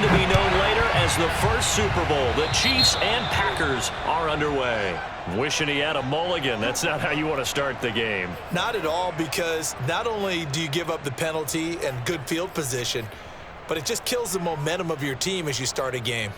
to be known later as the first Super Bowl. The Chiefs and Packers are underway. Wishing he had a mulligan. That's not how you want to start the game. Not at all, because not only do you give up the penalty and good field position, but it just kills the momentum of your team as you start a game.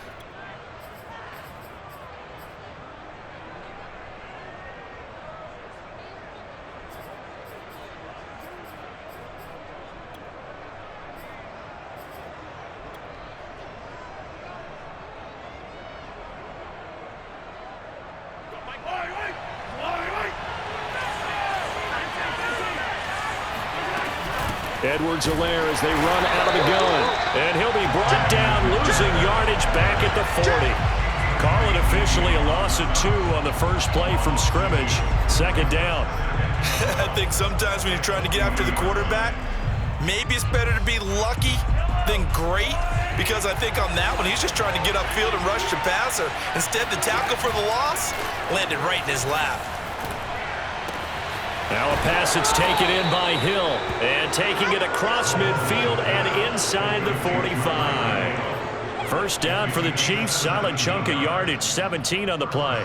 Edwards-Helaire as they run out of the gun. And he'll be brought down, losing yardage back at the 40. Call it officially a loss of 2 on the first play from scrimmage. Second down. I think sometimes when you're trying to get after the quarterback, maybe it's better to be lucky than great, because I think on that one, he's just trying to get upfield and rush the passer. Instead, the tackle for the loss landed right in his lap. Now a pass that's taken in by Hill, and taking it across midfield and inside the 45. First down for the Chiefs, solid chunk of yardage, 17 on the play.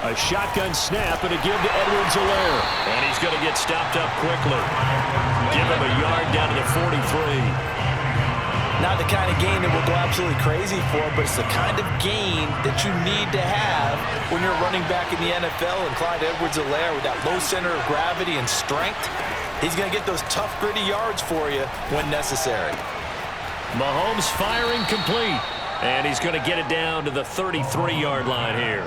A shotgun snap and a give to Edwards-Helaire. And he's going to get stopped up quickly. Give him a yard down to the 43. Not the kind of gain that will go absolutely crazy for, but it's the kind of gain that you need to have when you're running back in the NFL. And Clyde Edwards-Helaire, with that low center of gravity and strength, he's going to get those tough, gritty yards for you when necessary. Mahomes firing complete. And he's going to get it down to the 33-yard line here.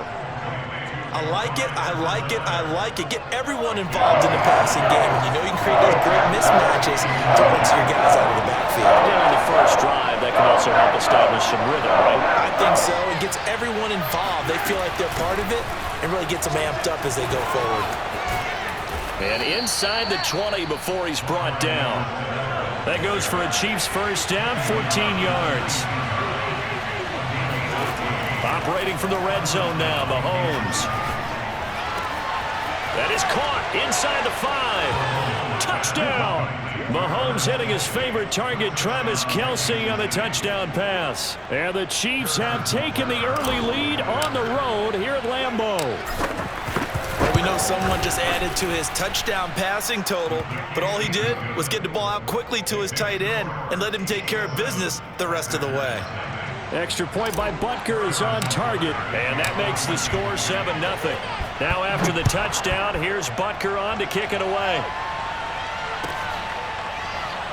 I like it, I like it, I like it. Get everyone involved in the passing game, and you know you can create those great mismatches to mix your guys out of the backfield. Yeah, on the first drive, that can also help establish some rhythm, right? I think so. It gets everyone involved. They feel like they're part of it, and really gets them amped up as they go forward. And inside the 20 before he's brought down. That goes for a Chiefs first down, 14 yards. Operating from the red zone now, Mahomes. That is caught inside the 5. Touchdown! Mahomes hitting his favorite target, Travis Kelce, on the touchdown pass. And the Chiefs have taken the early lead on the road here at Lambeau. Well, we know someone just added to his touchdown passing total, but all he did was get the ball out quickly to his tight end and let him take care of business the rest of the way. Extra point by Butker is on target, and that makes the score 7-0. Now after the touchdown, here's Butker on to kick it away.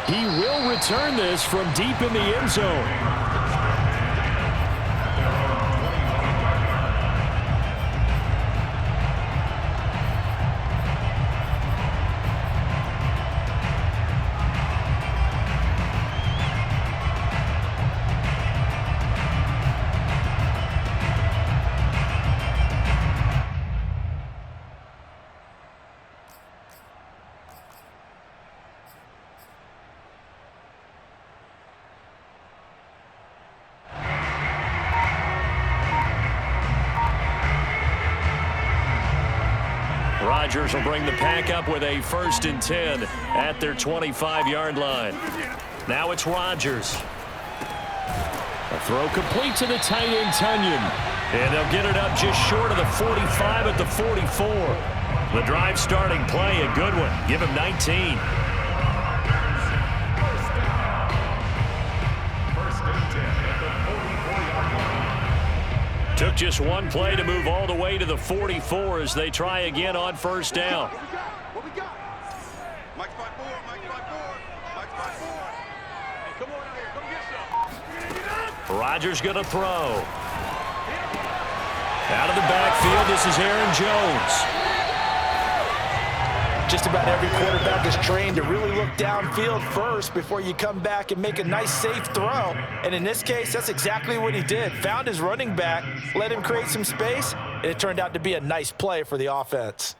He will return this from deep in the end zone. Rodgers will bring the pack up with a 1st and 10 at their 25-yard line. Now it's Rodgers. A throw complete to the tight end, Tunyon. And they'll get it up just short of the 45 at the 44. The drive starting play, a good one. Give him 19. Took just one play to move all the way to the 44 as they try again on first down. What we got? Mike's by 4, Mike's by 4, Mike's by 4. Hey, come on out here, come get some. Rodgers going to throw. Out of the backfield, this is Aaron Jones. Just about every quarterback is trained to really look downfield first before you come back and make a nice, safe throw. And in this case, that's exactly what he did. Found his running back, let him create some space, and it turned out to be a nice play for the offense.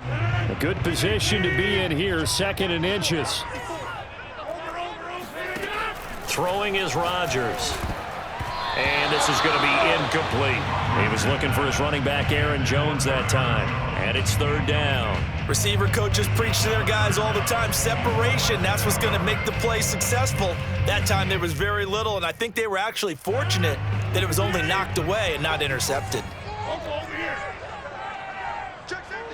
A good position to be in here, 2nd and inches. Throwing is Rodgers. And this is going to be incomplete. He was looking for his running back, Aaron Jones, that time. And it's 3rd down. Receiver coaches preach to their guys all the time. Separation, that's what's going to make the play successful. That time there was very little, and I think they were actually fortunate that it was only knocked away and not intercepted. Over here. Check safety.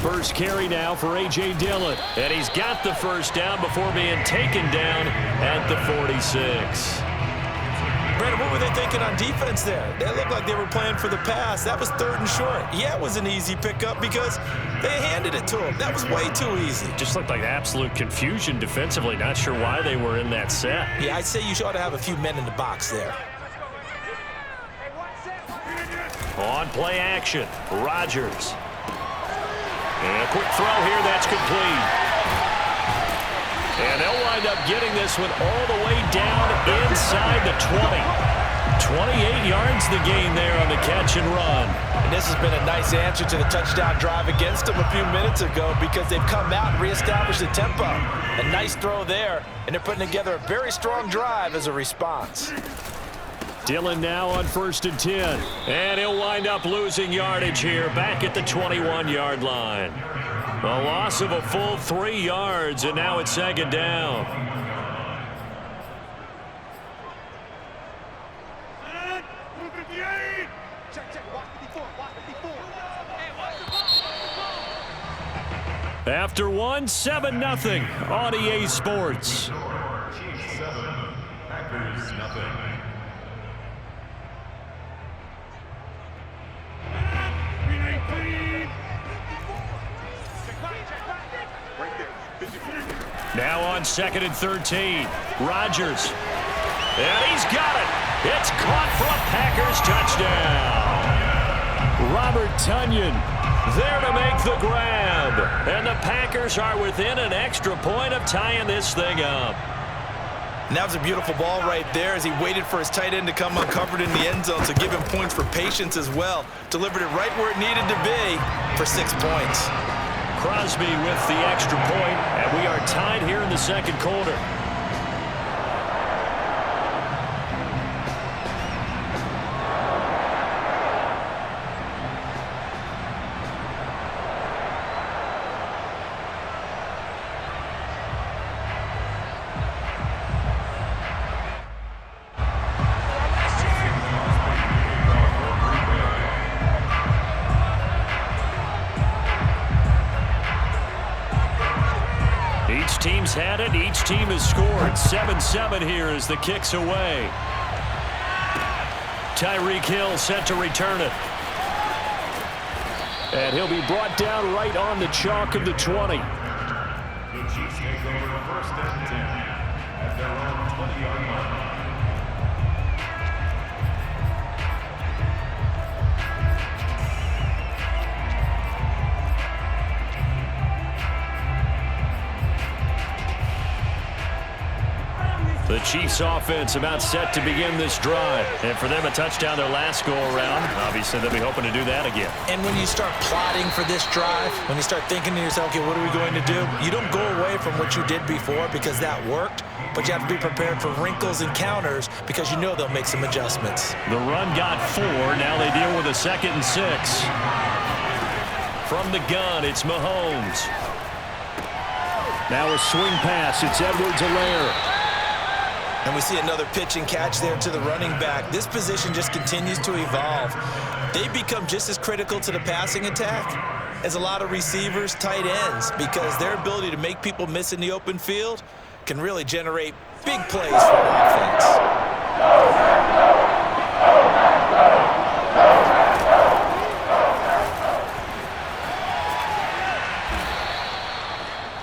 First carry now for A.J. Dillon. And he's got the first down before being taken down at the 46. Brandon, what were they thinking on defense there? They looked like they were playing for the pass. That was 3rd and short. Yeah, it was an easy pickup because they handed it to him. That was way too easy. Just looked like absolute confusion defensively. Not sure why they were in that set. Yeah, I'd say you ought to have a few men in the box there. On play action, Rodgers. And a quick throw here, that's complete. And they'll wind up getting this one all the way down inside the 20. 28 yards the gain there on the catch and run. And this has been a nice answer to the touchdown drive against them a few minutes ago because they've come out and reestablished the tempo. A nice throw there, and they're putting together a very strong drive as a response. Dillon now on 1st and 10. And he'll wind up losing yardage here back at the 21-yard line. A loss of a full 3 yards, and now it's 2nd down. After one, 7-0 on EA Sports. Chiefs 7, Packers 0. Now on 2nd and 13. Rodgers. And he's got it. It's caught for a Packers touchdown. Robert Tonyan there to make the grab. And the Packers are within an extra point of tying this thing up. And that was a beautiful ball right there as he waited for his tight end to come uncovered in the end zone, so give him points for patience as well. Delivered it right where it needed to be for 6 points. Crosby with the extra point, and we are tied here in the 2nd quarter. Each team's had it. Each team has scored. 7-7 here as the kick's away. Tyreek Hill set to return it. And he'll be brought down right on the chalk of the 20. The Chiefs take over 1st and 10 at their own 20-yard line. The Chiefs offense about set to begin this drive. And for them, a touchdown their last go-around. Obviously, they'll be hoping to do that again. And when you start plotting for this drive, when you start thinking to yourself, okay, what are we going to do? You don't go away from what you did before because that worked, but you have to be prepared for wrinkles and counters because you know they'll make some adjustments. The run got 4. Now they deal with a 2nd and 6. From the gun, it's Mahomes. Now a swing pass. It's Edwards-Helaire. And we see another pitch and catch there to the running back. This position just continues to evolve. They become just as critical to the passing attack as a lot of receivers, tight ends, because their ability to make people miss in the open field can really generate big plays for offense.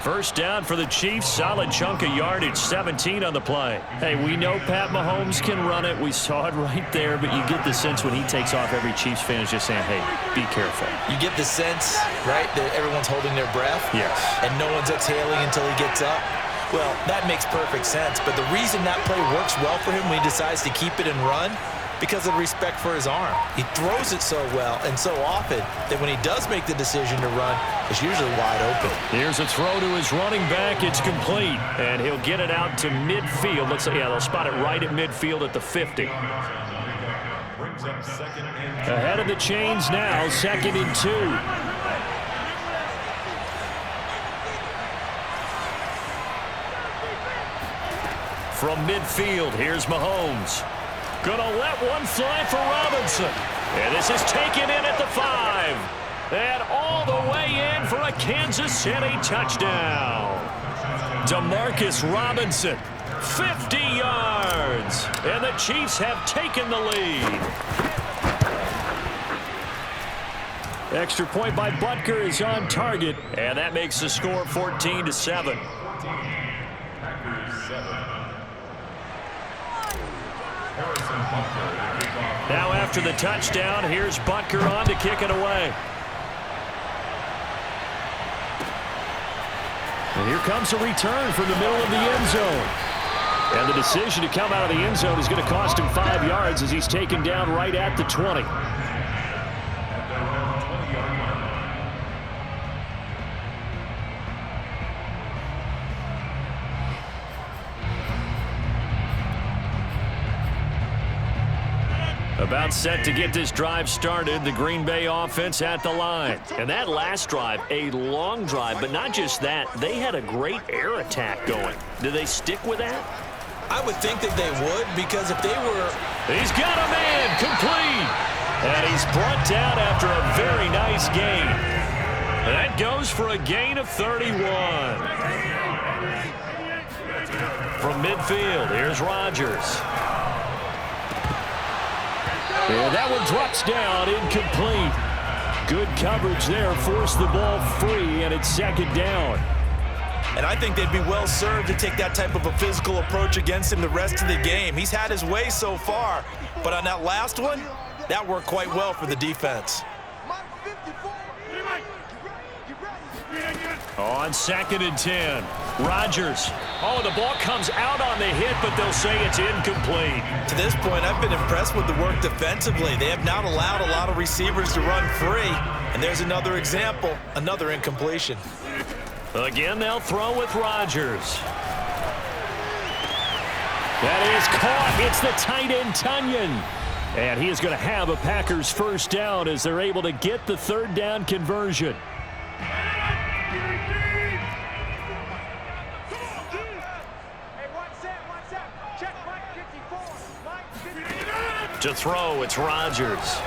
First down for the Chiefs. Solid chunk of yardage. 17 on the play. Hey, we know Pat Mahomes can run it. We saw it right there, but you get the sense when he takes off, every Chiefs fan is just saying, hey, be careful. You get the sense, right, that everyone's holding their breath? Yes. And no one's exhaling until he gets up? Well, that makes perfect sense. But the reason that play works well for him when he decides to keep it and run, because of respect for his arm. He throws it so well and so often that when he does make the decision to run, it's usually wide open. Here's a throw to his running back. It's complete. And he'll get it out to midfield. Looks like, yeah, they'll spot it right at midfield at the 50. Ahead of the chains now, 2nd and 2. From midfield, here's Mahomes. Gonna let one fly for Robinson. And this is taken in at the 5. And all the way in for a Kansas City touchdown. Demarcus Robinson, 50 yards. And the Chiefs have taken the lead. Extra point by Butker is on target. And that makes the score 14-7. Now after the touchdown, here's Butker on to kick it away. And here comes a return from the middle of the end zone. And the decision to come out of the end zone is going to cost him 5 yards as he's taken down right at the 20. About set to get this drive started, the Green Bay offense at the line. And that last drive, a long drive, but not just that, they had a great air attack going. Do they stick with that? I would think that they would, because if they were... He's got a man, complete. And he's brought down after a very nice gain. And that goes for a gain of 31. From midfield, here's Rodgers. And that one drops down, incomplete. Good coverage there, forced the ball free, and it's 2nd down. And I think they'd be well served to take that type of a physical approach against him the rest of the game. He's had his way so far, but on that last one, that worked quite well for the defense. On 2nd and 10, Rodgers. Oh, the ball comes out on the hit, but they'll say it's incomplete. To this point, I've been impressed with the work defensively. They have not allowed a lot of receivers to run free. And there's another example, another incompletion. Again, they'll throw with Rodgers. That is caught. It's the tight end, Tunyon. And he is going to have a Packers first down as they're able to get the 3rd down conversion. To throw, it's Rodgers.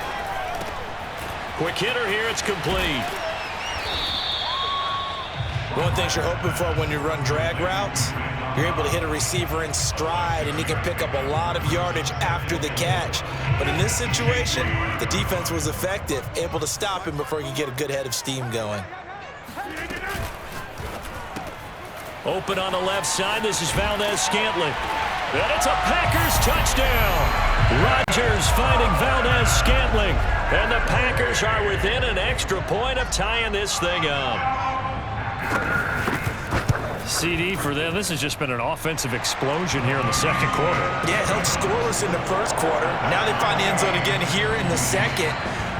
Quick hitter here, it's complete. One of the things you're hoping for when you run drag routes, you're able to hit a receiver in stride, and he can pick up a lot of yardage after the catch. But in this situation, the defense was effective, able to stop him before he could get a good head of steam going. Open on the left side, this is Valdez-Scantling. And it's a Packers touchdown. Rodgers finding Valdez-Scantling. And the Packers are within an extra point of tying this thing up. CD for them. This has just been an offensive explosion here in the 2nd quarter. Yeah, held scoreless in the 1st quarter. Now they find the end zone again here in the 2nd.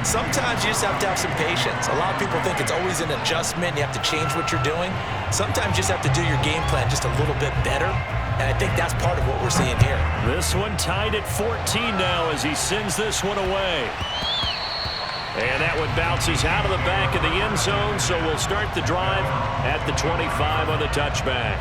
Sometimes you just have to have some patience. A lot of people think it's always an adjustment. You have to change what you're doing. Sometimes you just have to do your game plan just a little bit better. And I think that's part of what we're seeing here. This one tied at 14 now as he sends this one away. And that one bounces out of the back of the end zone, so we'll start the drive at the 25 on the touchback.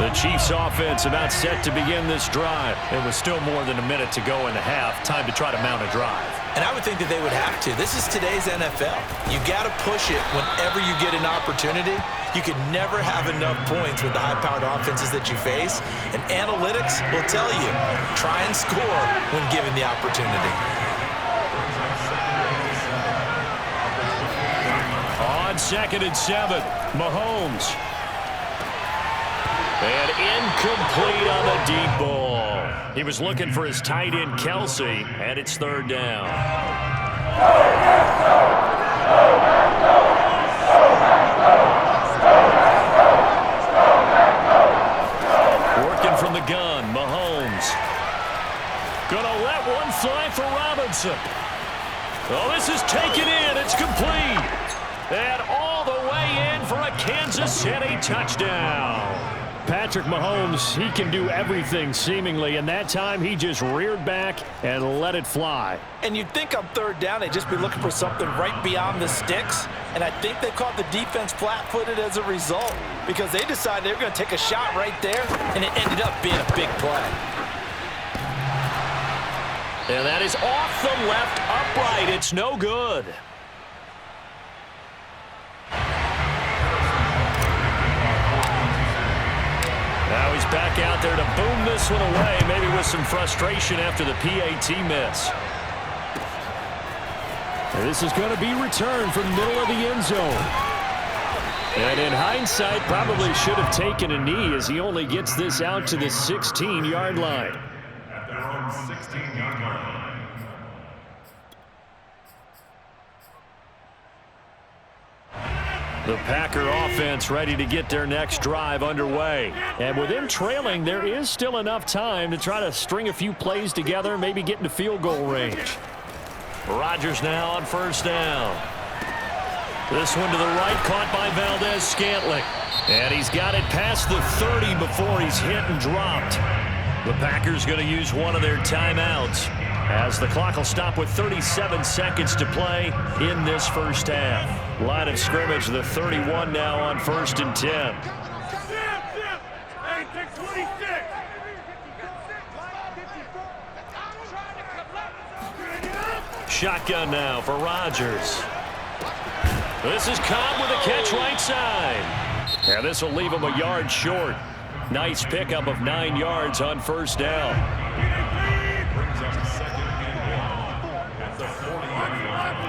The Chiefs offense about set to begin this drive. It was still more than a minute to go in the half. Time to try to mount a drive. And I would think that they would have to. This is today's NFL. You got to push it whenever you get an opportunity. You can never have enough points with the high-powered offenses that you face. And analytics will tell you, try and score when given the opportunity. On 2nd and 7, Mahomes. And incomplete on the deep ball. He was looking for his tight end, Kelsey, and it's 3rd down. Working from the gun, Mahomes. Gonna let one fly for Robinson. Wilson. Oh, this is taken in. It's complete. And all the way in for a Kansas City touchdown. Patrick Mahomes, he can do everything seemingly, and that time he just reared back and let it fly. And you'd think on third down they'd just be looking for something right beyond the sticks, and I think they caught the defense flat-footed as a result because they decided they were going to take a shot right there, and it ended up being a big play. And that is off the left upright. It's no good. Now he's back out there to boom this one away, maybe with some frustration after the PAT miss. And this is going to be returned from the middle of the end zone. And in hindsight, probably should have taken a knee as he only gets this out to the 16-yard line. At their own 16-yard line. The Packer offense ready to get their next drive underway. And with them trailing, there is still enough time to try to string a few plays together, maybe get into field goal range. Rodgers now on first down. This one to the right, caught by Valdez-Scantling. And he's got it past the 30 before he's hit and dropped. The Packers going to use one of their timeouts as the clock will stop with 37 seconds to play in this first half. Line of scrimmage, the 31 now on 1st and 10. Hey, take 26. Shotgun now for Rodgers. This is Cobb with a catch right side. And this will leave him a yard short. Nice pickup of 9 yards on first down. Brings up second and 1 at the 40-yard line.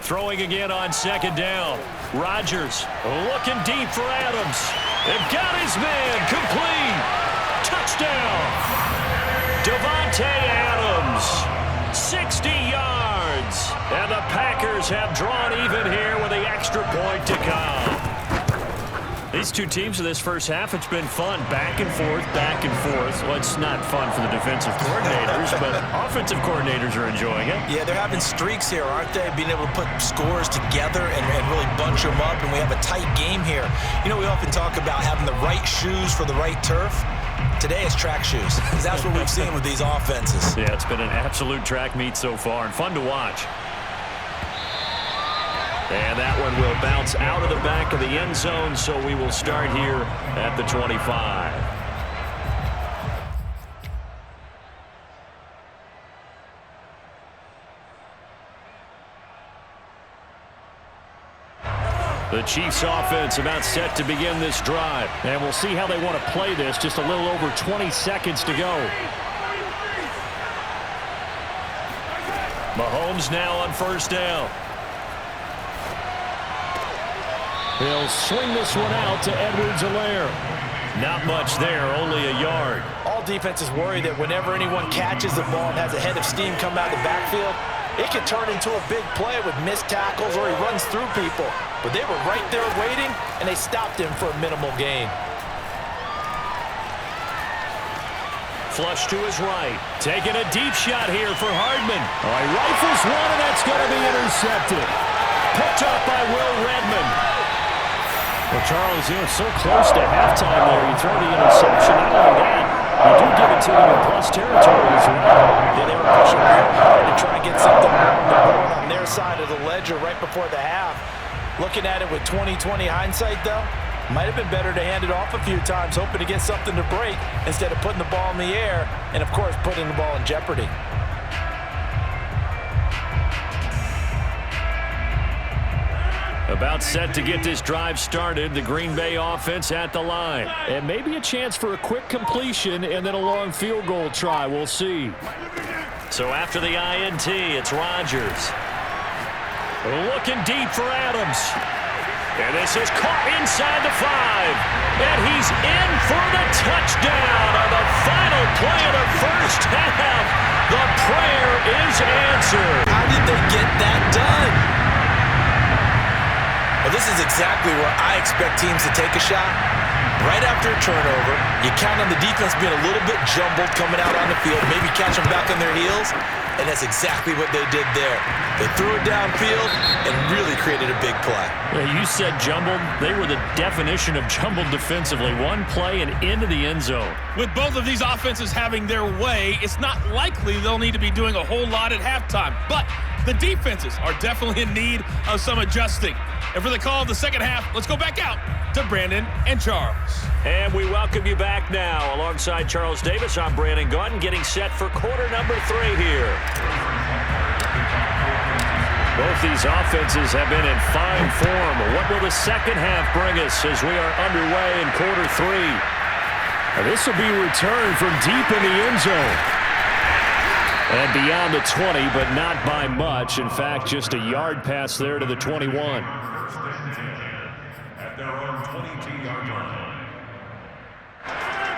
Throwing again on second down. Rodgers looking deep for Adams. They've got his man complete. Touchdown. Davante Adams. 60 yards. And the Packers have drawn even here with the extra point to come. These two teams in this first half, it's been fun. Back and forth, back and forth. Well, it's not fun for the defensive coordinators, but offensive coordinators are enjoying it. Yeah, they're having streaks here, aren't they? Being able to put scores together and really bunch them up, and we have a tight game here. You know, we often talk about having the right shoes for the right turf. Today it's track shoes, because that's what we've seen with these offenses. Yeah, it's been an absolute track meet so far, and fun to watch. And that one will bounce out of the back of the end zone, so we will start here at the 25. The Chiefs offense about set to begin this drive. And we'll see how they want to play this. Just a little over 20 seconds to go. Mahomes now on first down. He'll swing this one out to Edwards-Helaire. Not much there, only a yard. All defenses worry that whenever anyone catches the ball and has a head of steam come out of the backfield, it can turn into a big play with missed tackles or he runs through people. But they were right there waiting, and they stopped him for a minimal gain. Flush to his right. Taking a deep shot here for Hardman. Oh, he rifles one, and that's going to be intercepted. Picked up by Will Redmond. Well, Charles, you know, so close to halftime there. You throw the interception. Not only that, you do give it to them in plus territory as well. Yeah, they were pushing real hard to try and get something on their side of the ledger right before the half. Looking at it with 20/20 hindsight, though, might have been better to hand it off a few times, hoping to get something to break instead of putting the ball in the air and, of course, putting the ball in jeopardy. About set to get this drive started, the Green Bay offense at the line. And maybe a chance for a quick completion and then a long field goal try. We'll see. So after the INT, it's Rodgers. Looking deep for Adams. And this is caught inside the 5. And he's in for the touchdown on the final play of the first half. The prayer is answered. How did they get that done? Well, this this is exactly where I expect teams to take a shot. Right after a turnover, you count on the defense being a little bit jumbled coming out on the field, maybe catch them back on their heels, and that's exactly what they did there. They threw it downfield and really created a big play. Yeah, you said jumbled. They were the definition of jumbled defensively. One play and into the end zone. With both of these offenses having their way, it's not likely they'll need to be doing a whole lot at halftime. But the defenses are definitely in need of some adjusting. And for the call of the second half, let's go back out to Brandon and Charles. And we welcome you back now. Alongside Charles Davis, I'm Brandon Gunn, getting set for quarter number 3 here. Both these offenses have been in fine form. What will the second half bring us as we are underway in quarter 3? Now, this will be returned from deep in the end zone. And beyond the 20, but not by much. In fact, just a yard pass there to the 21. At their own 22-yard line.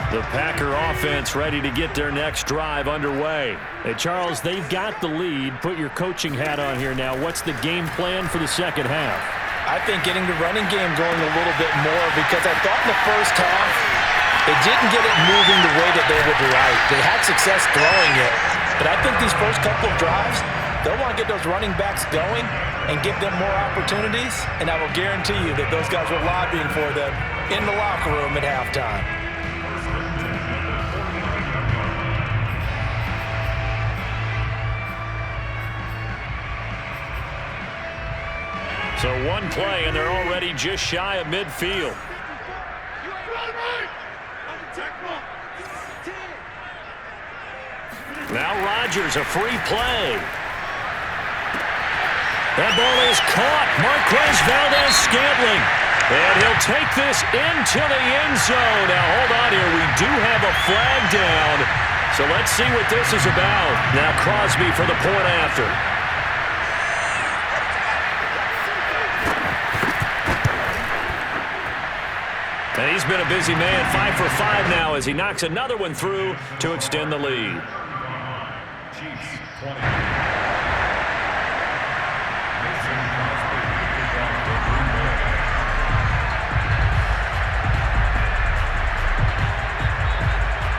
The Packer offense ready to get their next drive underway. Hey, Charles, they've got the lead. Put your coaching hat on here now. What's the game plan for the second half? I think getting the running game going a little bit more, because I thought in the first half they didn't get it moving the way that they would like. They had success throwing it, but I think these first couple of drives, they'll want to get those running backs going and give them more opportunities, and I will guarantee you that those guys were lobbying for them in the locker room at halftime. So one play, and they're already just shy of midfield. Now Rodgers, a free play. That ball is caught. Marquez Valdes-Scantling. And he'll take this into the end zone. Now, hold on here. We do have a flag down. So let's see what this is about. Now Crosby for the point after. And he's been a busy man, 5 for 5 now as he knocks another one through to extend the lead. Chiefs 20.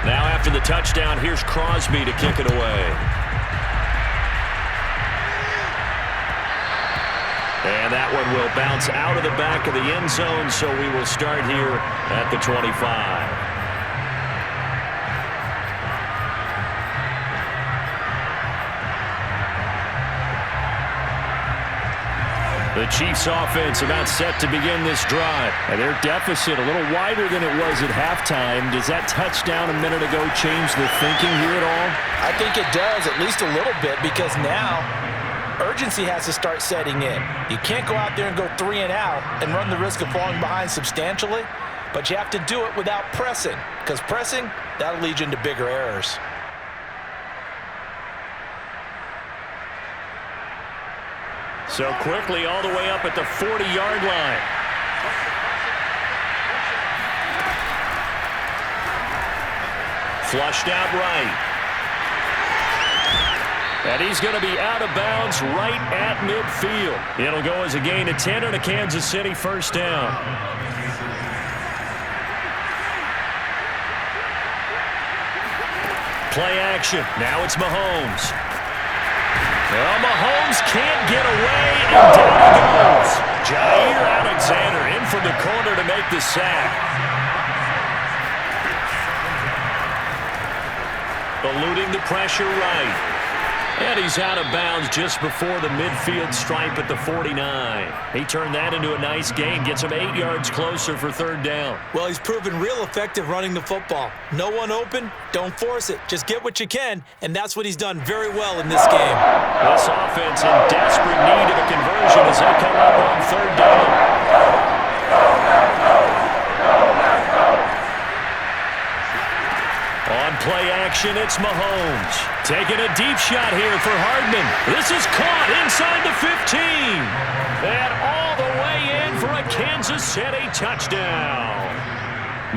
Now after the touchdown, here's Crosby to kick it away. And that one will bounce out of the back of the end zone, so we will start here at the 25. The Chiefs offense about set to begin this drive. And their deficit a little wider than it was at halftime. Does that touchdown a minute ago change the thinking here at all? I think it does, at least a little bit, because now urgency has to start setting in. You can't go out there and go 3 and out and run the risk of falling behind substantially, but you have to do it without pressing, because pressing, that'll lead you into bigger errors. So quickly all the way up at the 40-yard line. Flushed out right. And he's going to be out of bounds right at midfield. It'll go as a gain of 10 and a Kansas City first down. Play action. Now it's Mahomes. Well, Mahomes can't get away, and down he goes. Jair Alexander in from the corner to make the sack. Eluding the pressure right. And he's out of bounds just before the midfield stripe at the 49. He turned that into a nice gain, gets him 8 yards closer for third down. Well, he's proven real effective running the football. No one open, don't force it. Just get what you can, and that's what he's done very well in this game. This offense in desperate need of a conversion as they come up on third down. On play action, it's Mahomes. Taking a deep shot here for Hardman. This is caught inside the 15. And all the way in for a Kansas City touchdown.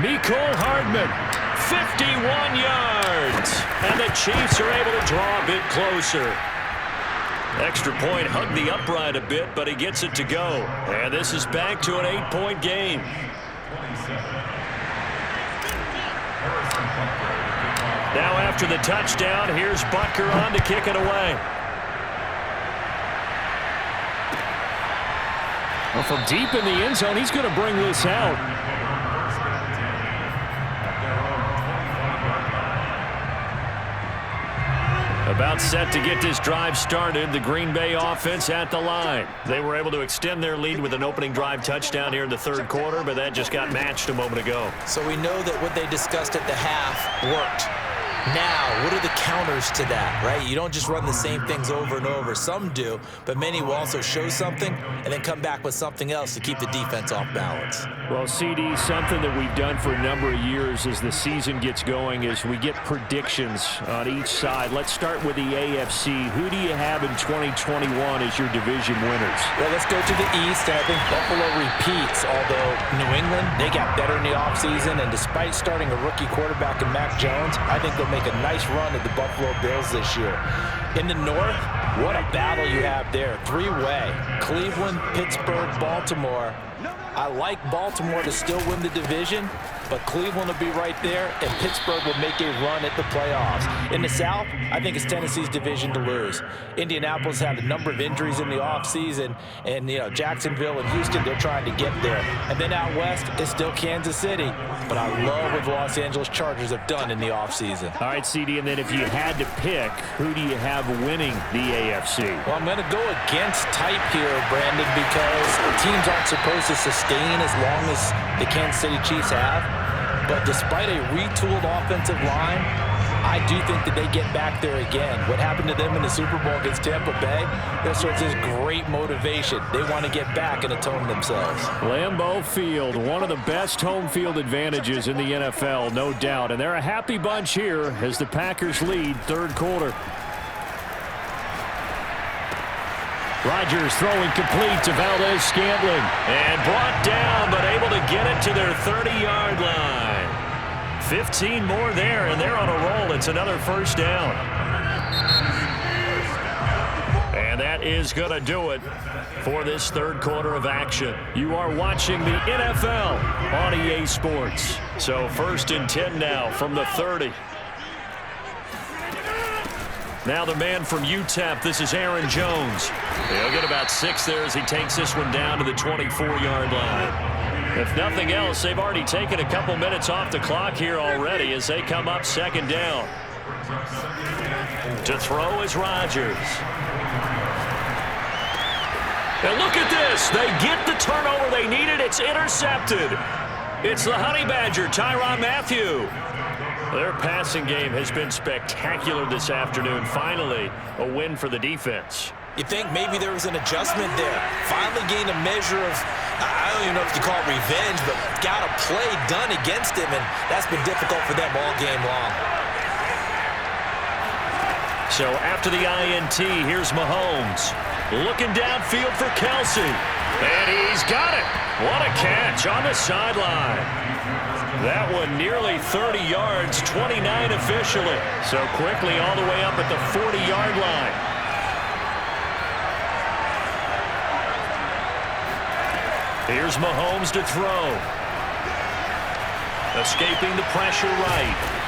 Mecole Hardman, 51 yards. And the Chiefs are able to draw a bit closer. Extra point hugged the upright a bit, but he gets it to go. And this is back to an 8-point game. Now after the touchdown, here's Butker on to kick it away. Well, from deep in the end zone, he's going to bring this out. About set to get this drive started. The Green Bay offense at the line. They were able to extend their lead with an opening drive touchdown here in the third quarter, but that just got matched a moment ago. So we know that what they discussed at the half worked. Now, what are the counters to that, right? You don't just run the same things over and over. Some do, but many will also show something and then come back with something else to keep the defense off balance. Well, CD, something that we've done for a number of years as the season gets going is we get predictions on each side. Let's start with the AFC. Who do you have in 2021 as your division winners? Well, let's go to the East, and I think Buffalo repeats, although New England, they got better in the offseason, and despite starting a rookie quarterback in Mac Jones, I think they'll make a nice run at the Buffalo Bills this year. In the North, what a battle you have there. Three-way. Cleveland, Pittsburgh, Baltimore. I like Baltimore to still win the division, but Cleveland will be right there, and Pittsburgh will make a run at the playoffs. In the South, I think it's Tennessee's division to lose. Indianapolis had a number of injuries in the offseason, and, Jacksonville and Houston, they're trying to get there. And then out West, it's still Kansas City, but I love what the Los Angeles Chargers have done in the offseason. All right, CD, and then if you had to pick, who do you have winning the AFC? Well, I'm going to go against type here, Brandon, because teams aren't supposed to sustain as long as the Kansas City Chiefs have. But despite a retooled offensive line, I do think that they get back there again. What happened to them in the Super Bowl against Tampa Bay, that sorts of great motivation. They want to get back and atone themselves. Lambeau Field, one of the best home field advantages in the NFL, no doubt. And they're a happy bunch here as the Packers lead third quarter. Rodgers throwing complete to Valdez-Scantling. And brought down, but able to get it to their 30-yard line. 15 more there, and they're on a roll. It's another first down. And that is going to do it for this third quarter of action. You are watching the NFL on EA Sports. So 1st and 10 now from the 30. Now the man from UTEP, this is Aaron Jones. He'll get about 6 there as he takes this one down to the 24-yard line. If nothing else, they've already taken a couple minutes off the clock here already as they come up second down. To throw is Rodgers. And look at this. They get the turnover they needed. It's intercepted. It's the Honey Badger, Tyrann Mathieu. Their passing game has been spectacular this afternoon. Finally, a win for the defense. You think maybe there was an adjustment there. Finally gained a measure of, I don't even know if you call it revenge, but got a play done against him, and that's been difficult for them all game long. So after the INT, here's Mahomes. Looking downfield for Kelsey. And he's got it. What a catch on the sideline. That one nearly 30 yards, 29 officially. So quickly all the way up at the 40-yard line. Here's Mahomes to throw. Escaping the pressure right.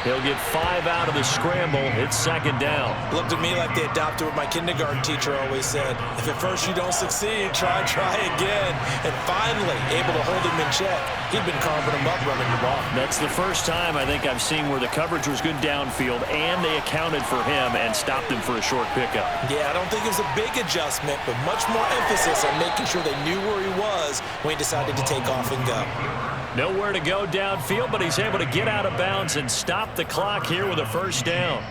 He'll get 5 out of the scramble. It's second down. Looked at me like they adopted what my kindergarten teacher always said. If at first you don't succeed, try again. And finally, able to hold him in check. He'd been carving him up running the ball. That's the first time I think I've seen where the coverage was good downfield and they accounted for him and stopped him for a short pickup. Yeah, I don't think it was a big adjustment, but much more emphasis on making sure they knew where he was when he decided to take off and go. Nowhere to go downfield, but he's able to get out of bounds and stop the clock here with a first down.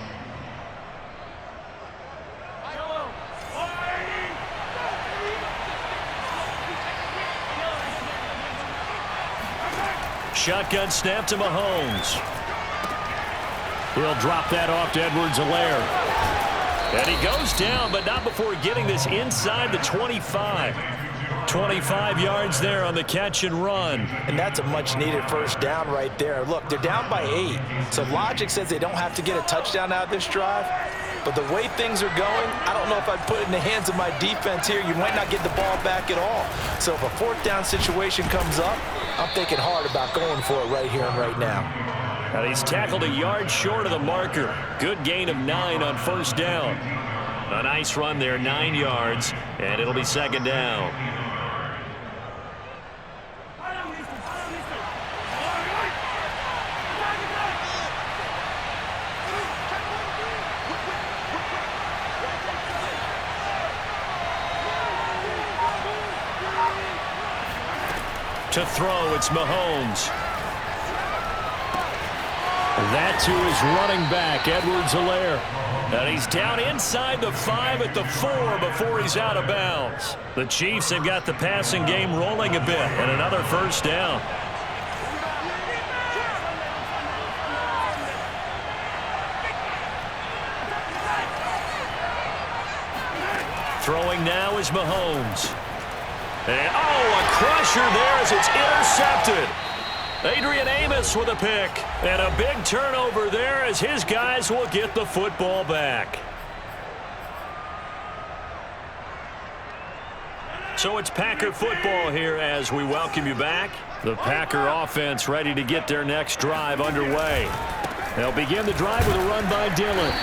Shotgun snap to Mahomes. He'll drop that off to Edwards-Helaire. And he goes down, but not before getting this inside the 25. 25 yards there on the catch and run. And that's a much-needed first down right there. Look, they're down by 8. So logic says they don't have to get a touchdown out of this drive. But the way things are going, I don't know if I'd put it in the hands of my defense here. You might not get the ball back at all. So if a fourth down situation comes up, I'm thinking hard about going for it right here and right now. And he's tackled a yard short of the marker. Good gain of 9 on first down. A nice run there, 9 yards, and it'll be second down. To throw, it's Mahomes. That to his running back, Edwards-Helaire. And he's down inside the 5 at the 4 before he's out of bounds. The Chiefs have got the passing game rolling a bit, and another first down. Throwing now is Mahomes. And, a crusher there as it's intercepted. Adrian Amos with a pick. And a big turnover there as his guys will get the football back. So it's Packer football here as we welcome you back. The Packer offense ready to get their next drive underway. They'll begin the drive with a run by Dillon.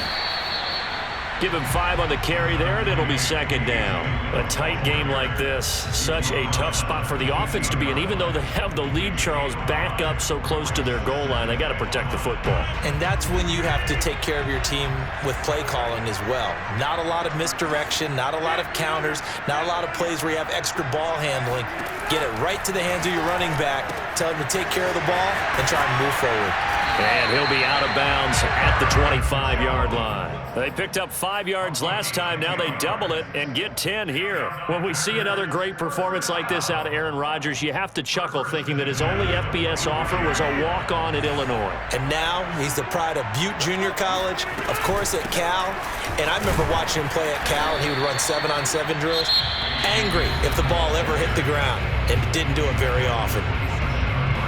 Give him 5 on the carry there, and it'll be second down. A tight game like this, such a tough spot for the offense to be in. Even though they have the lead, Charles, back up so close to their goal line, they got to protect the football. And that's when you have to take care of your team with play calling as well. Not a lot of misdirection, not a lot of counters, not a lot of plays where you have extra ball handling. Get it right to the hands of your running back, tell him to take care of the ball, and try and move forward. And he'll be out of bounds at the 25-yard line. They picked up 5 yards last time. Now they double it and get 10 here. When we see another great performance like this out of Aaron Rodgers, you have to chuckle thinking that his only FBS offer was a walk-on at Illinois. And now he's the pride of Butte Junior College, of course at Cal. And I remember watching him play at Cal, and he would run 7-on-7 drills. Angry if the ball ever hit the ground, and didn't do it very often.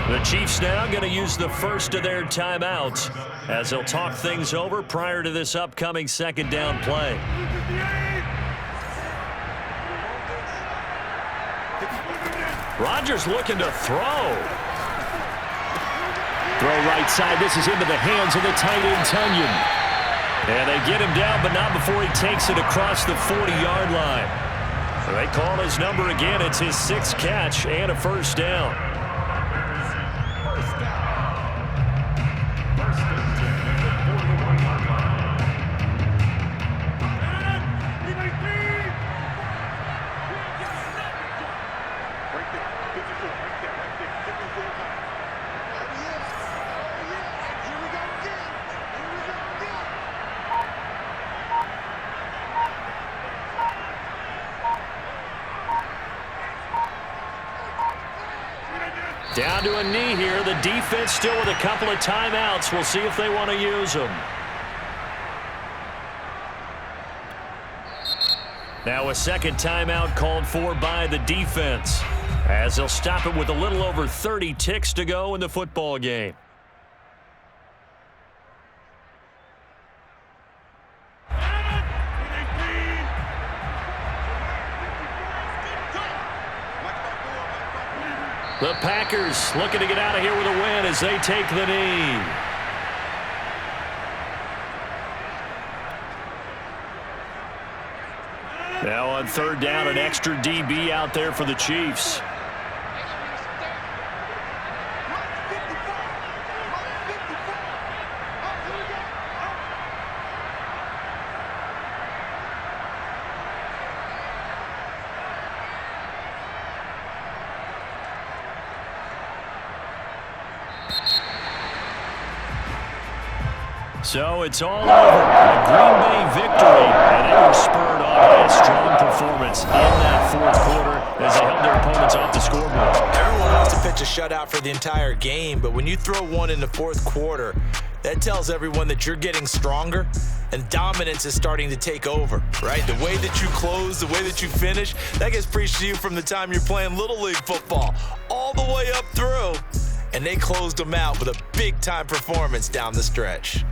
The Chiefs now going to use the first of their timeouts as they'll talk things over prior to this upcoming second down play. Rodgers looking to throw. Throw right side. This is into the hands of the tight end, Tunyon. And they get him down, but not before he takes it across the 40-yard line. They call his number again. It's his 6th catch and a first down. Down to a knee here. The defense still with a couple of timeouts. We'll see if they want to use them. Now a second timeout called for by the defense, as they'll stop it with a little over 30 ticks to go in the football game. The Packers looking to get out of here with a win as they take the knee. Now on third down, an extra DB out there for the Chiefs. So it's all over. A Green Bay victory, and they were spurred on by a strong performance in that fourth quarter as they held their opponents off the scoreboard. Everyone wants to pitch a shutout for the entire game, but when you throw one in the fourth quarter, that tells everyone that you're getting stronger and dominance is starting to take over, right? The way that you close, the way that you finish, that gets preached to you from the time you're playing Little League football all the way up through, and they closed them out with a big-time performance down the stretch.